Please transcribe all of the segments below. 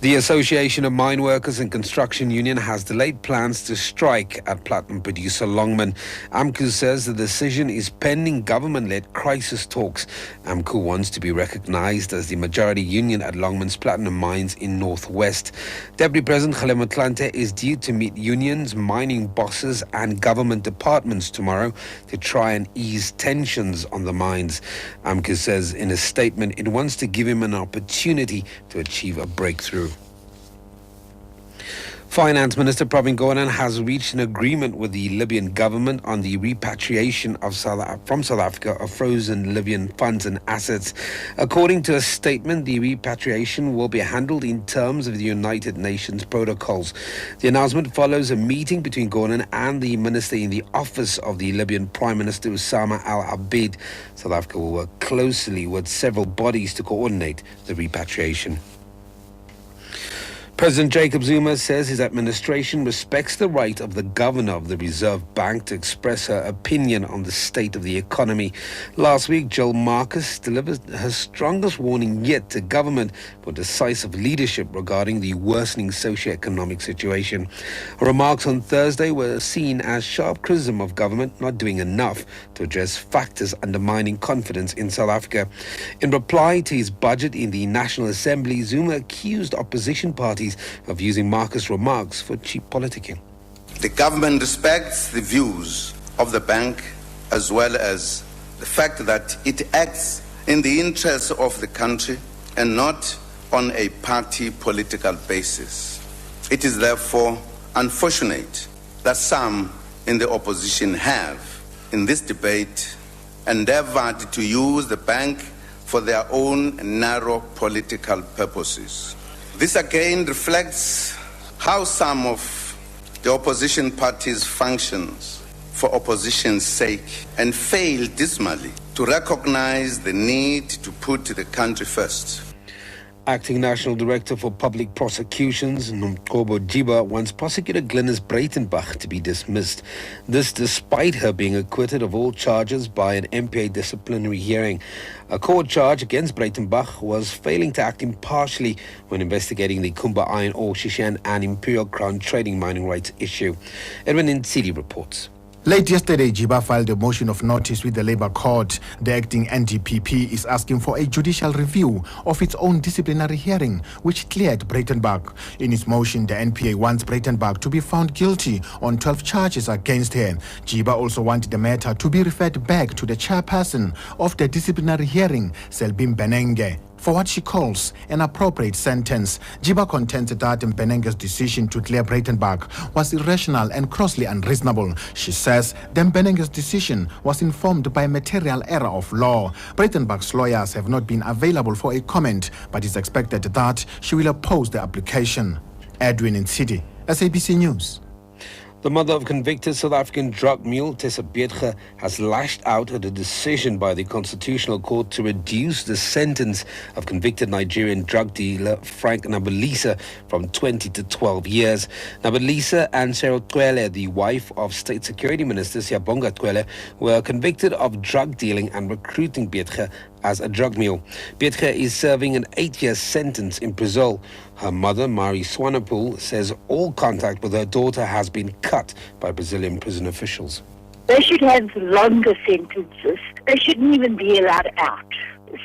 The Association of Mine Workers and Construction Union has delayed plans to strike at platinum producer Longman. AMCU says the decision is pending government-led crisis talks. AMCU wants to be recognized as the majority union at Longman's platinum mines in Northwest. Deputy President Kgalema Motlanthe is due to meet unions, mining bosses and government departments tomorrow to try and ease tensions on the mines. AMCU says in a statement it wants to give him an opportunity to achieve a breakthrough. Finance Minister Pravin Gordhan has reached an agreement with the Libyan government on the repatriation from South Africa of frozen Libyan funds and assets. According to a statement, the repatriation will be handled in terms of the United Nations protocols. The announcement follows a meeting between Gordhan and the minister in the office of the Libyan Prime Minister Osama Al-Abid. South Africa will work closely with several bodies to coordinate the repatriation. President Jacob Zuma says his administration respects the right of the governor of the Reserve Bank to express her opinion on the state of the economy. Last week, Jill Marcus delivered her strongest warning yet to government for decisive leadership regarding the worsening socioeconomic situation. Her remarks on Thursday were seen as sharp criticism of government not doing enough to address factors undermining confidence in South Africa. In reply to his budget in the National Assembly, Zuma accused opposition parties of using Marcus' remarks for cheap politicking. The government respects the views of the bank as well as the fact that it acts in the interests of the country and not on a party political basis. It is therefore unfortunate that some in the opposition have, in this debate, endeavored to use the bank for their own narrow political purposes. This again reflects how some of the opposition parties functions for opposition's sake and fail dismally to recognize the need to put the country first. Acting National Director for Public Prosecutions, Nomgcobo Jiba, wants prosecutor Glynis Breitenbach to be dismissed. This despite her being acquitted of all charges by an MPA disciplinary hearing. A court charge against Breitenbach was failing to act impartially when investigating the Kumba Iron Ore, Shishan and Imperial Crown Trading mining rights issue. Edwin Nsidi reports. Late yesterday, Jiba filed a motion of notice with the Labour Court. The acting NDPP is asking for a judicial review of its own disciplinary hearing, which cleared Breitenbach. In his motion, the NPA wants Breitenbach to be found guilty on 12 charges against her. Jiba also wanted the matter to be referred back to the chairperson of the disciplinary hearing, Selbin Benenge, for what she calls an appropriate sentence. Jiba contends that Mbenenge's decision to clear Breitenbach was irrational and grossly unreasonable. She says the Mbenenge's decision was informed by a material error of law. Breitenbach's lawyers have not been available for a comment, but it's expected that she will oppose the application. Edwin Nsidi, SABC News. The mother of convicted South African drug mule Tessa Beetge has lashed out at a decision by the Constitutional Court to reduce the sentence of convicted Nigerian drug dealer Frank Nabulisa from 20 to 12 years. Nabulisa and Cheryl Twele, the wife of State Security Minister Siyabonga Twele, were convicted of drug dealing and recruiting Beetge as a drug mule. Beetge is serving an 8-year sentence in Brazil. Her mother, Mari Swanepoel, says all contact with her daughter has been cut by Brazilian prison officials. They should have longer sentences. They shouldn't even be allowed out.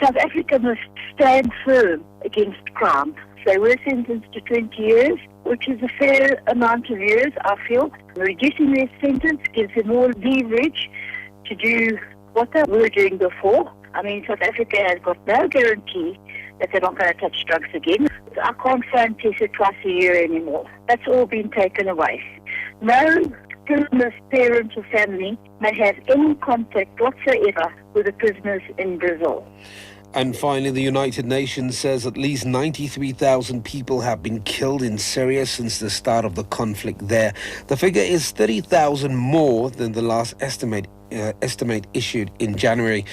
South Africa must stand firm against crime. They were sentenced to 20 years, which is a fair amount of years, I feel. Reducing their sentence gives them more leverage to do what they were doing before. I mean, South Africa has got no guarantee that they're not going to touch drugs again. I can't phone Tessa twice a year anymore. That's all been taken away. No prisoner's parents or family may have any contact whatsoever with the prisoners in Brazil. And finally, the United Nations says at least 93,000 people have been killed in Syria since the start of the conflict there. The figure is 30,000 more than the last estimate issued in January.